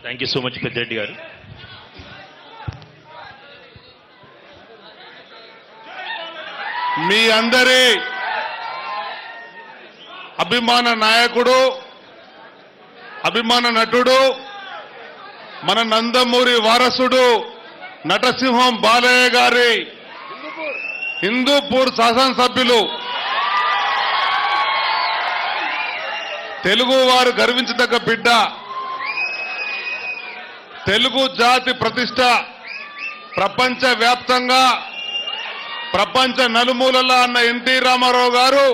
Thank you so much Peddireddy గారు. మీ అందరి అభిమాన నాయకుడు, అభిమాన నటుడు, మన నందమూరి వారసుడు నటసింహం బాలయ్య గారి హిందూపూర్ శాసనసభ్యులు, తెలుగు వారు గర్వించదగ్గ బిడ్డ, తెలుగు జాతి ప్రతిష్ట ప్రపంచ వ్యాప్తంగా ప్రపంచ నలుమూలలా అన్న ఎన్టీ రామారావు గారు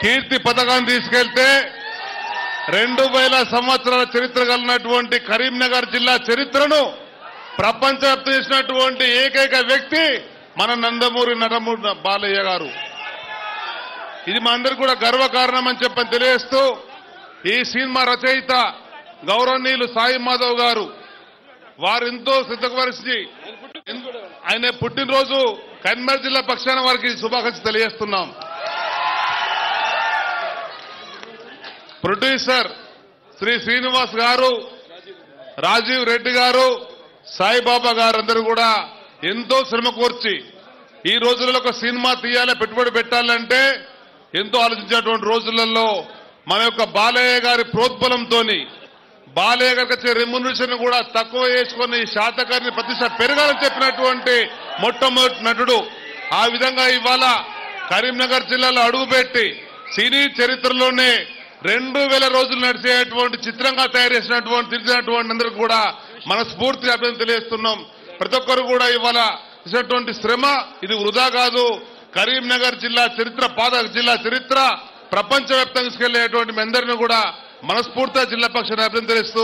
కీర్తి పథకాన్ని తీసుకెళ్తే 2000 సంవత్సరాల చరిత్ర కలిగినటువంటి కరీంనగర్ జిల్లా చరిత్రను ప్రపంచవ్యాప్తం చేసినటువంటి ఏకైక వ్యక్తి మన నందమూరి నటమూరి బాలయ్య గారు. ఇది మా అందరికీ కూడా గర్వకారణం అని చెప్పని తెలియజేస్తూ, ఈ సినిమా రచయిత గౌరవనీయులు సాయి మాధవ్ గారు వారు ఎంతో సిద్ధపరిచి ఆయన పుట్టినరోజు కరీంనగర్ జిల్లా పక్షాన వారికి శుభాకాంక్షలు తెలియజేస్తున్నాం. ప్రొడ్యూసర్ శ్రీ శ్రీనివాస్ గారు, రాజీవ్ రెడ్డి గారు, సాయిబాబా గారు అందరూ కూడా ఎంతో శ్రమ కోర్చి ఈ రోజులలో ఒక సినిమా తీయాలి, పెట్టుబడి పెట్టాలంటే ఎంతో ఆలోచించేటువంటి రోజులలో మన యొక్క బాలయ్య గారి ప్రోద్బలంతో బాలయ్య గారికి వచ్చే రెమ్యునరేషన్ కూడా తక్కువ చేసుకుని శాతకర్ణి ప్రతిష్ట పెరగాలని చెప్పినటువంటి మొట్టమొదటి నటుడు. ఆ విధంగా ఇవాళ కరీంనగర్ జిల్లాలో అడుగుపెట్టి సినీ చరిత్రలోనే 2000 రోజులు నడిచేటువంటి చిత్రంగా తయారు చేసినటువంటి తెలిసినటువంటి అందరికీ కూడా మనస్ఫూర్తిగా అభినందన తెలియజేస్తున్నాం. ప్రతి ఒక్కరు కూడా ఇవాళ చేసినటువంటి శ్రమ ఇది వృధా కాదు. కరీంనగర్ జిల్లా చరిత్ర, పాత జిల్లా చరిత్ర ప్రపంచవ్యాప్తంగా తీసుకెళ్లేటువంటి మీ అందరినీ కూడా మనస్ఫూర్తిగా జిల్లా పక్షాన్ని అభినందన తెలుస్తూ,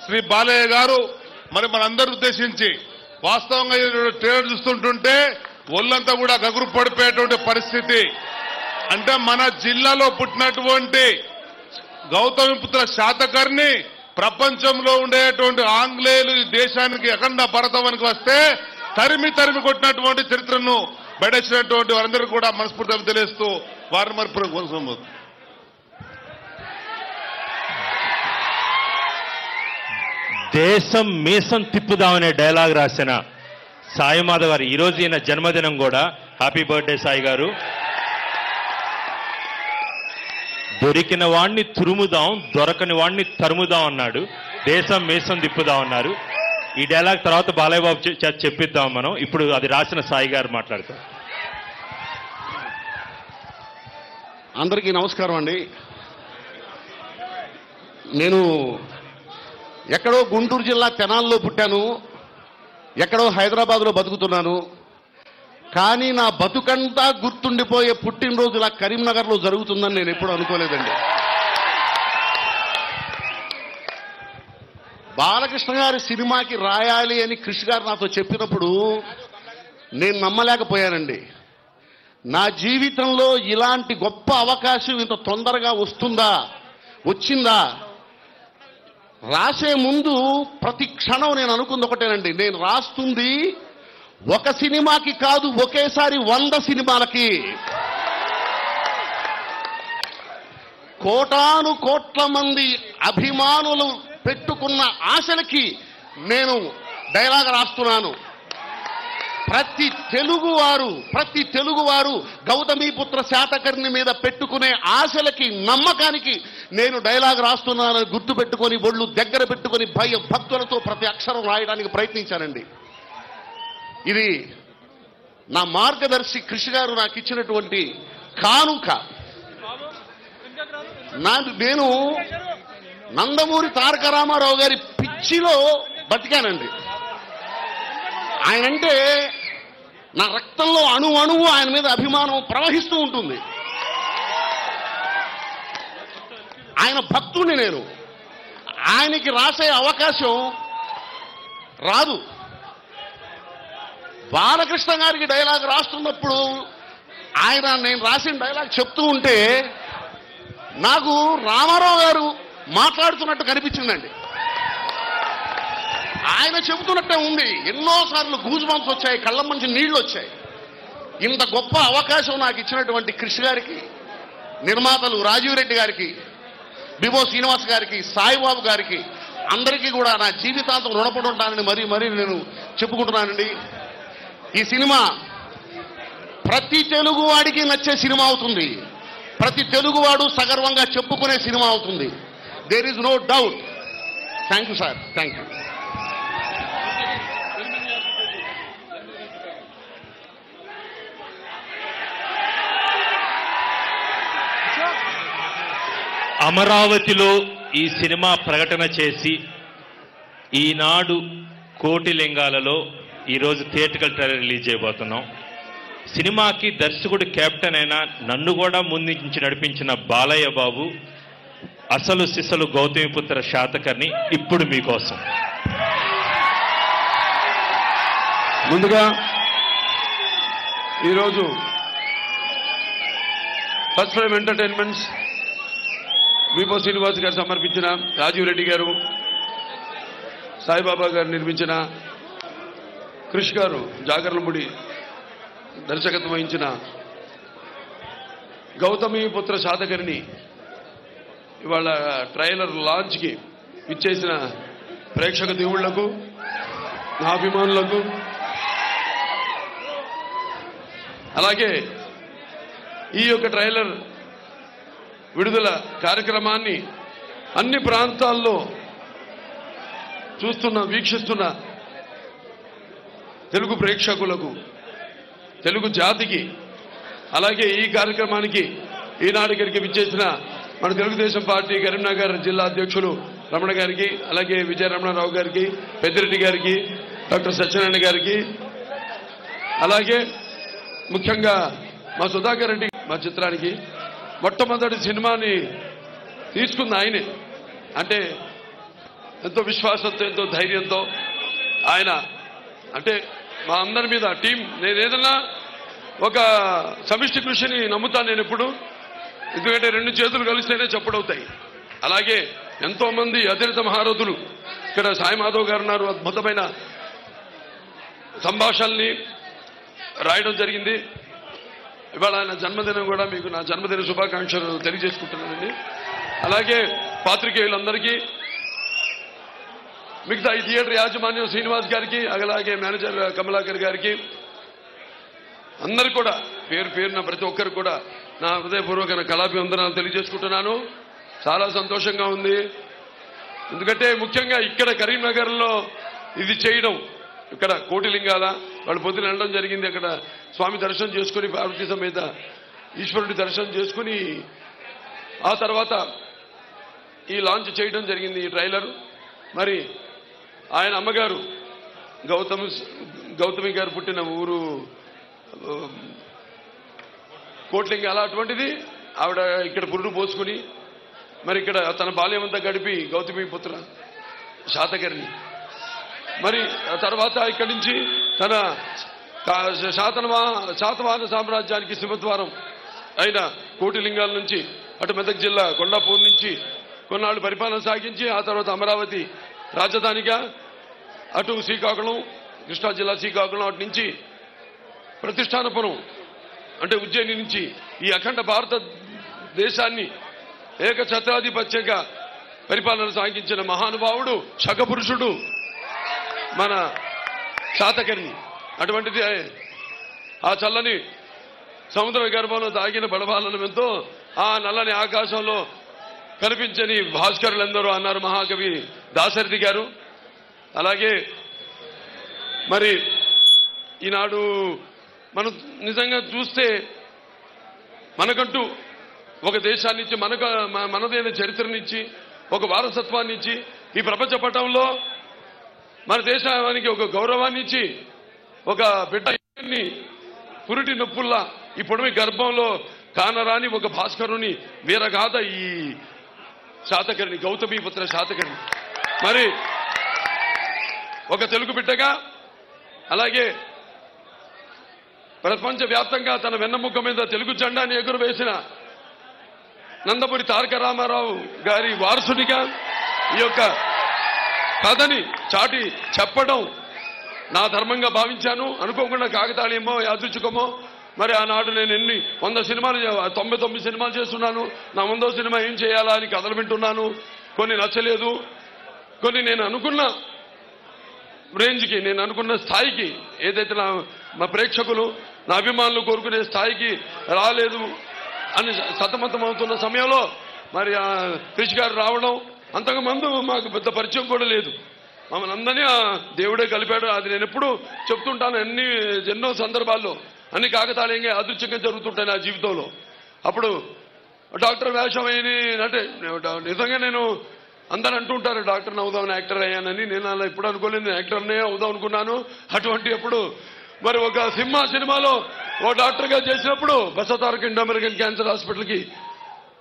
శ్రీ బాలయ్య గారు మరి మనందరూ ఉద్దేశించి వాస్తవంగా ట్రైలర్ చూస్తుంటుంటే ఒళ్ళంతా కూడా గగురు పడిపోయేటువంటి పరిస్థితి. అంటే మన జిల్లాలో పుట్టినటువంటి గౌతమిపుత్ర శాతకర్ణి ప్రపంచంలో ఉండేటువంటి ఆంగ్లేయులు ఈ దేశానికి అఖండ భారతానికి వస్తే తరిమి కొట్టినటువంటి చరిత్రను బయటచ్చినటువంటి వారందరికీ కూడా మనస్ఫూర్తిగా తెలియజేస్తూ వారిని మరి దేశం మీసం తిప్పుదామనే డైలాగ్ రాసిన సాయి మాధవ్ గారు ఈరోజు ఈయన జన్మదినం కూడా. హ్యాపీ బర్త్డే సాయి గారు. దొరికిన వాణ్ణి తురుముదాం, దొరకని వాణ్ణి తరుముదాం అన్నాడు. దేశం మీసం తిప్పుదాం అన్నారు. ఈ డైలాగ్ తర్వాత బాలయ్య బాబు చెప్పిద్దాం మనం. ఇప్పుడు అది రాసిన సాయి గారు మాట్లాడతారు. అందరికీ నమస్కారం అండి. నేను ఎక్కడో గుంటూరు జిల్లా తెనాల్లో పుట్టాను, ఎక్కడో హైదరాబాద్లో బతుకుతున్నాను. కానీ నా బతుకంతా గుర్తుండిపోయే పుట్టినరోజు ఇలా కరీంనగర్లో జరుగుతుందని నేను ఎప్పుడూ అనుకోలేదండి. బాలకృష్ణ గారి సినిమాకి రాయాలి అని కృష్ణ గారు నాతో చెప్పినప్పుడు నేను నమ్మలేకపోయానండి. నా జీవితంలో ఇలాంటి గొప్ప అవకాశం ఇంత తొందరగా వచ్చిందా? రాసే ముందు ప్రతి క్షణం నేను అనుకుంది ఒకటేనండి, నేను రాస్తుంది ఒక సినిమాకి కాదు, ఒకేసారి 100 సినిమాలకి, కోటాను కోట్ల మంది అభిమానులు పెట్టుకున్న ఆశలకి నేను డైలాగ్ రాస్తున్నాను. ప్రతి తెలుగువారు గౌతమిపుత్ర శాతకర్ణి మీద పెట్టుకునే ఆశలకి, నమ్మకానికి నేను డైలాగ్ రాస్తున్నానని గుర్తు పెట్టుకొని ఒళ్ళు దగ్గర పెట్టుకొని భక్తులతో ప్రతి అక్షరం రాయడానికి ప్రయత్నించానండి. ఇది నా మార్గదర్శి కృషి గారు నాకు ఇచ్చినటువంటి కానుక. నేను నందమూరి తారక రామారావు గారి పిచ్చిలో బతికానండి. ఆయనంటే నా రక్తంలో అణువు ఆయన మీద అభిమానం ప్రవహిస్తూ ఉంటుంది. ఆయన భక్తుడిని నేను. ఆయనకి రాసే అవకాశం రాదు. బాలకృష్ణ గారికి డైలాగ్ రాస్తున్నప్పుడు నేను రాసిన డైలాగ్ చెప్తూ ఉంటే నాకు రామారావు గారు మాట్లాడుతున్నట్టు కనిపించిందండి. ఆయన చెబుతున్నట్టే ఉంది. ఎన్నోసార్లు గూజ్ బంప్స్ వచ్చాయి, కళ్ళ మంచి నీళ్లు వచ్చాయి. ఇంత గొప్ప అవకాశం నాకు ఇచ్చినటువంటి కృషి గారికి, నిర్మాతలు రాజీవ్ రెడ్డి గారికి, బిబో శ్రీనివాస్ గారికి, సాయిబాబు గారికి అందరికీ కూడా నా జీవితాంతం రుణపడి ఉంటానని మరీ నేను చెప్పుకుంటున్నానండి. ఈ సినిమా ప్రతి తెలుగువాడికి నచ్చే సినిమా అవుతుంది. ప్రతి తెలుగువాడు సగర్వంగా చెప్పుకునే సినిమా అవుతుంది. There is no doubt. Thank you sir. Thank you. అమరావతిలో ఈ సినిమా ప్రకటన చేసి ఈనాడు కోటిలింగాలలో ఈరోజు థియేట్రికల్ ట్రైలర్ రిలీజ్ చేయబోతున్నాం. సినిమాకి దర్శకుడు కెప్టెన్ అయినా నన్ను కూడా ముందుంచి నడిపించిన బాలయ్య బాబు, అసలు సిసలు గౌతమిపుత్ర శాతకర్ణి ఇప్పుడు మీకోసం. ముందుగా ఈరోజు ఫస్ట్ ఫ్రేమ్ ఎంటర్టైన్మెంట్స్ బిబో శ్రీనివాస్ గారు సమర్పించిన, రాజీవ్ రెడ్డి గారు, సాయిబాబా గారు నిర్మించిన, క్రిష్ గారు జాగర్లముడి దర్శకత్వం వహించిన గౌతమిపుత్ర శాతకర్ణి ఇవాళ ట్రైలర్ లాంచ్కి ఇచ్చేసిన ప్రేక్షక దేవుళ్లకు, నా అభిమానులకు, అలాగే ఈ యొక్క ట్రైలర్ విడుదల కార్యక్రమాన్ని అన్ని ప్రాంతాల్లో వీక్షిస్తున్న తెలుగు ప్రేక్షకులకు, తెలుగు జాతికి, అలాగే ఈ కార్యక్రమానికి ఈనాడు ఇక్కడికి విచ్చేసిన మన తెలుగుదేశం పార్టీ కరీంనగర్ జిల్లా అధ్యక్షులు రమణ గారికి, అలాగే విజయ రమణారావు గారికి, పెద్దిరెడ్డి గారికి, డాక్టర్ సత్యనారాయణ గారికి, అలాగే ముఖ్యంగా మా సుధాకర్ రెడ్డి, మా చిత్రానికి మొట్టమొదటి సినిమాని తీసుకున్న ఆయనే. అంటే ఎంతో విశ్వాసంతో, ఎంతో ధైర్యంతో ఆయన, అంటే మా అందరి మీద టీం, నేను ఏదన్నా ఒక సమిష్టి కృషిని నమ్ముతాను నేను ఎప్పుడు. ఎందుకంటే రెండు చేతులు కలిస్తేనే చప్పుడవుతాయి. అలాగే ఎంతో మంది అతిరిత మహారథులు ఇక్కడ సాయి మాధవ్ గారు ఉన్నారు. అద్భుతమైన సంభాషణల్ని రాయడం జరిగింది. ఇవాళ ఆయన జన్మదినం కూడా మీకు నా జన్మదిన శుభాకాంక్షలు తెలియజేసుకుంటున్నానండి. అలాగే పాత్రికేయులందరికీ, మిగతా ఈ థియేటర్ యాజమాన్యం శ్రీనివాస్ గారికి, అలాగే మేనేజర్ కమలాకర్ గారికి, అందరు కూడా పేరు పేరున ప్రతి ఒక్కరు కూడా నా హృదయపూర్వక కళాభివందనాలు తెలియజేసుకుంటున్నాను. చాలా సంతోషంగా ఉంది. ఎందుకంటే ముఖ్యంగా ఇక్కడ కరీంనగర్లో ఇది చేయడం, ఇక్కడ కోటిలింగాల వాళ్ళు పొద్దున వెళ్ళడం జరిగింది. అక్కడ స్వామి దర్శనం చేసుకుని, పార్వతీ సమేత ఈశ్వరుడి దర్శనం చేసుకుని ఆ తర్వాత ఈ లాంచ్ చేయడం జరిగింది ఈ ట్రైలర్. మరి ఆయన అమ్మగారు గౌతమి గారు పుట్టిన ఊరు కోట్లింగాల, అటువంటిది ఆవిడ ఇక్కడ పురుడు పోసుకుని మరి ఇక్కడ తన బాల్యం అంతా గడిపి గౌతమిపుత్ర శాతకర్ణి, మరి ఆ తర్వాత ఇక్కడి నుంచి తన శాతవాహన సామ్రాజ్యానికి సింహద్వారం అయిన కోటిలింగాల నుంచి అటు మెదక్ జిల్లా కొండాపూర్ నుంచి కొన్నాళ్ళు పరిపాలన సాగించి ఆ తర్వాత అమరావతి రాజధానిగా, అటు శ్రీకాకుళం, కృష్ణా జిల్లా శ్రీకాకుళం, అటు నుంచి ప్రతిష్టానపురం అంటే ఉజ్జయిని నుంచి ఈ అఖండ భారతదేశాన్ని ఏకఛత్రాధిపత్యంగా పరిపాలన సాగించిన మహానుభావుడు, శకపురుషుడు మన శాతకర్ణి. అటువంటిది ఆ చల్లని సముద్ర గర్భంలో దాగిన బడబాలనంతో ఆ నల్లని ఆకాశంలో కనిపించని భాస్కరులందరూ అన్నారు మహాకవి దాశరథి గారు. అలాగే మరి ఈనాడు మనం నిజంగా చూస్తే మనకంటూ ఒక దేశాన్నిచ్చి, మనదైన చరిత్రనిచ్చి, ఒక వారసత్వాన్ని ఇచ్చి, ఈ ప్రపంచ పటంలో మన దేశానికి ఒక గౌరవాన్ని ఇచ్చి, ఒక బిడ్డని పురిటి నొప్పుల్లా ఈ పొడవి గర్భంలో కానరాని ఒక భాస్కరుని వీరగాథ ఈ శాతకర్ణి, గౌతమిపుత్ర శాతకర్ణి. మరి ఒక తెలుగు బిడ్డగా, అలాగే ప్రపంచవ్యాప్తంగా తన వెన్నముక్క మీద తెలుగు జెండాని ఎగురవేసిన నందమూరి తారక రామారావు గారి వారసునిగా ఈ యొక్క కథని చాటి చెప్పడం నా ధర్మంగా భావించాను. అనుకోకుండా కాకతాళీయమో యాదృచ్ఛికమో మరి ఆనాడు నేను 100 సినిమాలు 99 సినిమాలు చేస్తున్నాను. నా 100వ సినిమా ఏం చేయాలా అని కథలు వింటున్నాను. కొన్ని నచ్చలేదు, కొన్ని నేను అనుకున్న రేంజ్కి, నేను అనుకున్న స్థాయికి, ఏదైతే నా ప్రేక్షకులు నా అభిమానులు కోరుకునే స్థాయికి రాలేదు అని సతమతం అవుతున్న సమయంలో మరి క్రిష్ గారు రావడం, అంతకుముందు మాకు పెద్ద పరిచయం కూడా లేదు. మమ్మల్ని అందరినీ దేవుడే కలిపాడు. అది నేను ఎప్పుడు చెప్తుంటాను, ఎన్నో సందర్భాల్లో అన్ని కాకతాళీయంగా అదృశ్యంగా జరుగుతుంటాయి నా జీవితంలో. అప్పుడు డాక్టర్ వేషం అయ్యి అంటే నిజంగా నేను అందరూ అంటుంటారు డాక్టర్ని అవుదామని, యాక్టర్ అయ్యానని. నేను అలా ఎప్పుడు అనుకోలేదు, నేను యాక్టర్నే అవుదాం అనుకున్నాను. అటువంటి అప్పుడు మరి ఒక సినిమాలో ఓ డాక్టర్గా చేసినప్పుడు బసవతారక ఇండో అమెరికన్ క్యాన్సర్ హాస్పిటల్కి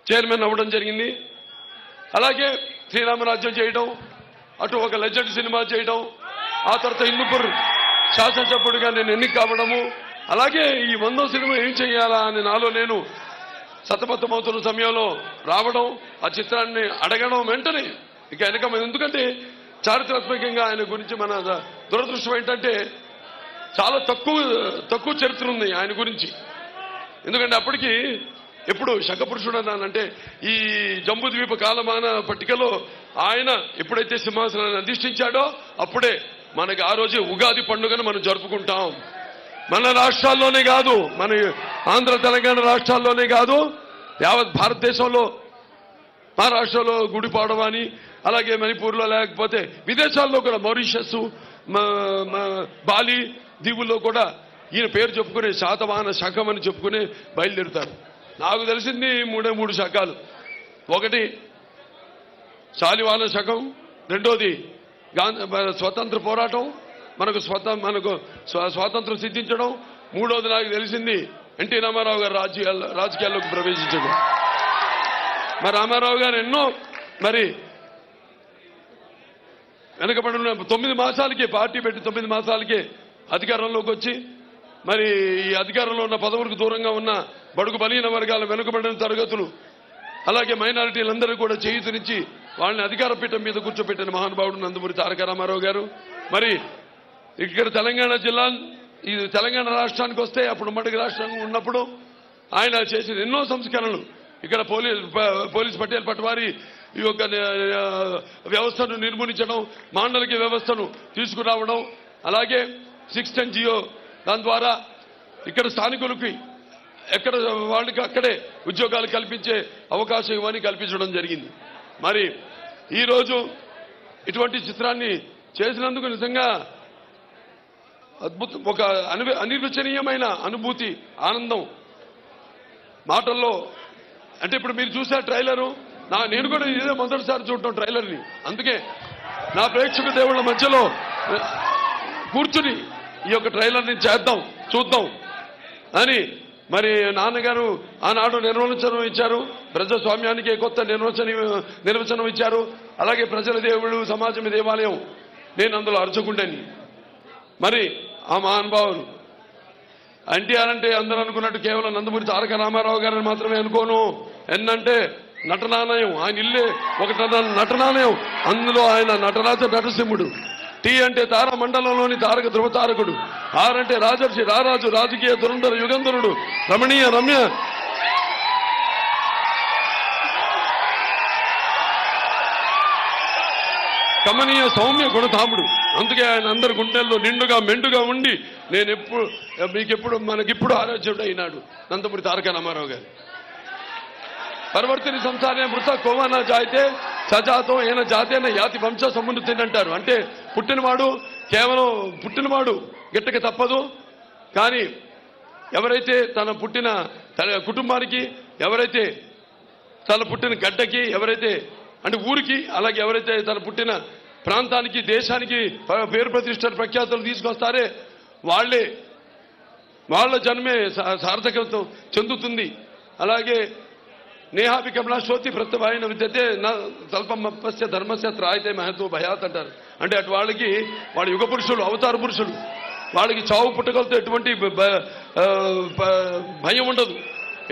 చైర్మన్ అవ్వడం జరిగింది. అలాగే శ్రీరామరాజ్యం చేయడం, అటు ఒక లెజెండ్ సినిమా చేయడం, ఆ తర్వాత హిందూపూర్ శాసనసభ్యుడిగా నేను ఎన్నిక కావడము, అలాగే ఈ 100వ సినిమా ఏం చేయాలా అని నాలో నేను సతమతమవుతున్న సమయంలో రావడం, ఆ చిత్రాన్ని అడగడం వెంటనే ఇక వెనక. ఎందుకంటే చారిత్రాత్మకంగా ఆయన గురించి మన దురదృష్టం ఏంటంటే చాలా తక్కువ చరిత్ర ఉంది ఆయన గురించి. ఎందుకంటే అప్పటికి ఎప్పుడు శంఖపురుషుడు అన్నానంటే ఈ జంబూద్వీప కాలమాన పట్టికలో ఆయన ఎప్పుడైతే సింహాసనాన్ని అధిష్ఠించాడో అప్పుడే మనకి ఆ రోజే ఉగాది పండుగను మనం జరుపుకుంటాం. మన రాష్ట్రాల్లోనే కాదు, మన ఆంధ్ర తెలంగాణ రాష్ట్రాల్లోనే కాదు, యావత్ భారతదేశంలో మహారాష్ట్రలో గుడిపాడవ అని, అలాగే మణిపూర్లో, లేకపోతే విదేశాల్లో కూడా మారిషస్, బాలి దీవుల్లో కూడా ఈయన పేరు చెప్పుకునే శాతవాహన శకం అని చెప్పుకుని బయలుదేరుతారు. నాకు తెలిసింది 3 శకాలు. ఒకటి శాలివాహన శకం, రెండోది స్వతంత్ర పోరాటం, మనకు స్వాతంత్రం సిద్ధించడం, మూడోది నాకు తెలిసింది ఎన్టీ రామారావు గారు రాజకీయాల్లోకి ప్రవేశించడం. మరి రామారావు గారు ఎన్నో మరి వెనకబడిన 9 మాసాలకే పార్టీ పెట్టి 9 మాసాలకే అధికారంలోకి వచ్చి మరి ఈ అధికారంలో ఉన్న పదవులకు దూరంగా ఉన్న బడుగు బలహీన వర్గాల వెనుకబడిన తరగతులు, అలాగే మైనారిటీలందరూ కూడా చేయూతనిచ్చి వాళ్ళని అధికార పీఠం మీద కూర్చోబెట్టిన మహానుభావుడు నందమూరి తారక రామారావు గారు. మరి ఇక్కడ తెలంగాణ జిల్లా, ఇది తెలంగాణ రాష్ట్రానికి వస్తే అప్పుడు ఉమ్మడి రాష్ట్రంగా ఉన్నప్పుడు ఆయన చేసిన ఎన్నో సంస్కరణలు. ఇక్కడ పోలీస్ పటేల్ పట్వారీ ఈ యొక్క వ్యవస్థను నిర్మూలించడం, మాండలిక వ్యవస్థను తీసుకురావడం, అలాగే 610 జియో దాని ద్వారా ఇక్కడ స్థానికులకి ఎక్కడ వాళ్ళకి అక్కడే ఉద్యోగాలు కల్పించే అవకాశం ఇవన్నీ కల్పించడం జరిగింది. మరి ఈరోజు ఇటువంటి చిత్రాన్ని చేసినందుకు నిజంగా అద్భుతం, ఒక అనిర్వచనీయమైన అనుభూతి, ఆనందం మాటల్లో. అంటే ఇప్పుడు మీరు చూసే ట్రైలరు, నేను కూడా ఇదే మొదటిసారి చూడటం ట్రైలర్ని. అందుకే నా ప్రేక్షక దేవుళ్ళ మధ్యలో కూర్చుని ఈ యొక్క ట్రైలర్ని చూద్దాం అని మరి నాన్నగారు ఆనాడు నిర్వచనం ఇచ్చారు. ప్రజాస్వామ్యానికి కొత్త నిర్వచనం ఇచ్చారు. అలాగే ప్రజల దేవుడు, సమాజం దేవాలయం, నేను అందులో అర్చకుండని. మరి ఆ మహానుభావులు ఎన్టీఆర్ అంటే అందరూ అనుకున్నట్టు కేవలం నందమూరి తారక రామారావు గారిని మాత్రమే అనుకోను. ఎన్నంటే నటనాలయం, ఆయన ఇల్లే ఒక నటనాలయం. అందులో ఆయన నటరాజ నరసింహుడు. టీ అంటే తార మండలంలోని తారక ధ్రువతారకుడు. ఆర్ అంటే రాజర్షి, రారాజు, రాజకీయ దురంధర యుగంధరుడు, రమణీయ రమ్య కమనీయ సౌమ్య గుణధాముడు. అందుకే ఆయన అందరి గుండెల్లో నిండుగా మెండుగా ఉండి మనకిప్పుడు ఆరాధ్యుడు అయినాడు నందమూరి తారక రామారావు గారు. పరివర్తిని సంసారే మృత కోవన జాయితే సజాతం ఏన జాతేన యాతి వంశ సమున్నతి అంటారు. అంటే కేవలం పుట్టినవాడు గిట్టక తప్పదు. కానీ ఎవరైతే తన పుట్టిన కుటుంబానికి, ఎవరైతే తన పుట్టిన గడ్డకి, ఎవరైతే అంటే ఊరికి, అలాగే ఎవరైతే తన పుట్టిన ప్రాంతానికి, దేశానికి పేరు ప్రతిష్టలు ప్రఖ్యాతులు తీసుకొస్తారే వాళ్ళ జన్మే సార్థకత చెందుతుంది. అలాగే నేహాపి కమలా శ్రోతి ప్రత్యవాయన విద్యతే నా స్వల్పమస్య ధర్మస్య త్రాయితే మహతో భయాత్ అంటారు. అంటే అటు వాళ్ళకి వాళ్ళ యుగ పురుషులు, అవతార పురుషులు, వాళ్ళకి చావు పుట్టగలతో ఎటువంటి భయం ఉండదు,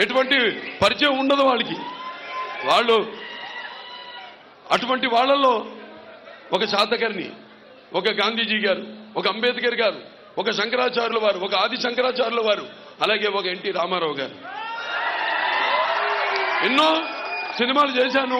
ఎటువంటి పరిచయం ఉండదు వాళ్ళకి. వాళ్ళు అటువంటి వాళ్ళల్లో ఒక శాతకర్ణి, ఒక గాంధీజీ గారు, ఒక అంబేద్కర్ గారు, ఒక శంకరాచార్యుల వారు, ఒక ఆది శంకరాచార్యుల వారు, అలాగే ఒక ఎన్టీ రామారావు గారు. ఎన్నో సినిమాలు చేశాను,